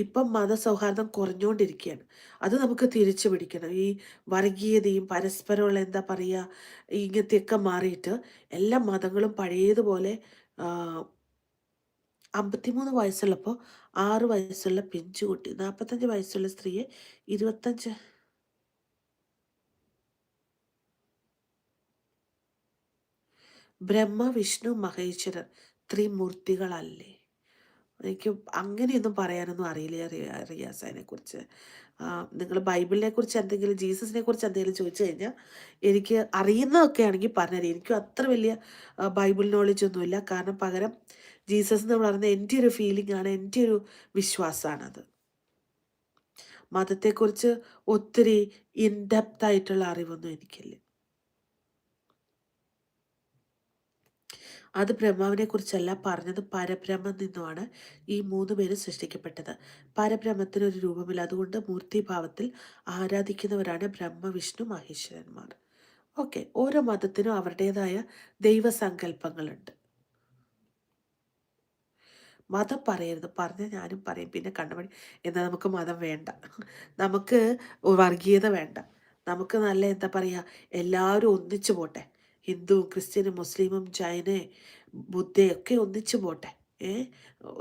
ഇപ്പം മതസൗഹാർദ്ദം കുറഞ്ഞുകൊണ്ടിരിക്കുകയാണ്. അത് നമുക്ക് തിരിച്ചു പിടിക്കണം. ഈ വർഗീയതയും പരസ്പരമുള്ള എന്താ പറയുക, ഇങ്ങനത്തെയൊക്കെ മാറിയിട്ട് എല്ലാ മതങ്ങളും പഴയതുപോലെ 53 വയസ്സുള്ളപ്പോൾ 6 വയസ്സുള്ള പിഞ്ചുകുട്ടി, 45 വയസ്സുള്ള സ്ത്രീയെ 25 ബ്രഹ്മ വിഷ്ണു മഹേശ്വരൻ ത്രിമൂർത്തികളല്ലേ? എനിക്ക് അങ്ങനെയൊന്നും പറയാനൊന്നും അറിയില്ല റിയാസ് അതിനെക്കുറിച്ച്. നിങ്ങൾ ബൈബിളിനെ കുറിച്ച് എന്തെങ്കിലും, ജീസസിനെ കുറിച്ച് എന്തെങ്കിലും ചോദിച്ചു കഴിഞ്ഞാൽ എനിക്ക് അറിയുന്നതൊക്കെ ആണെങ്കിൽ പറഞ്ഞുതരാം. എനിക്കും അത്ര വലിയ ബൈബിൾ നോളജ് ഒന്നുമില്ല. കാരണം പകരം ജീസസ് എന്ന് പറയുന്നത് എൻ്റെ ഒരു ഫീലിംഗ് ആണ്, എൻ്റെ ഒരു വിശ്വാസമാണത്. മതത്തെക്കുറിച്ച് ഒത്തിരി ഇൻഡെപ്ത് ആയിട്ടുള്ള അറിവൊന്നും എനിക്കില്ല. അത് ബ്രഹ്മാവിനെ കുറിച്ചല്ല പറഞ്ഞത്, പരബ്രഹ്മം നിന്നുമാണ് ഈ 3 പേരും സൃഷ്ടിക്കപ്പെട്ടത്. പരബ്രഹ്മത്തിനൊരു രൂപമില്ല, അതുകൊണ്ട് മൂർത്തിഭാവത്തിൽ ആരാധിക്കുന്നവരാണ് ബ്രഹ്മ വിഷ്ണു മഹേശ്വരന്മാർ. ഓക്കെ, ഓരോ മതത്തിനും അവരുടേതായ ദൈവസങ്കല്പങ്ങളുണ്ട്. മതം പറയരുത്, പറഞ്ഞാൽ ഞാനും പറയും, പിന്നെ കണ്ണുമണി എന്നാൽ നമുക്ക് മതം വേണ്ട, നമുക്ക് വർഗീയത വേണ്ട, നമുക്ക് നല്ല എന്താ പറയുക, എല്ലാവരും ഒന്നിച്ചു പോട്ടെ. ഹിന്ദുവും ക്രിസ്ത്യനും മുസ്ലിമും ജൈന ബുദ്ധയൊക്കെ ഒന്നിച്ചു പോട്ടെ.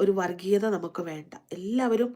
ഒരു വർഗീയത നമുക്ക് വേണ്ട. എല്ലാവരും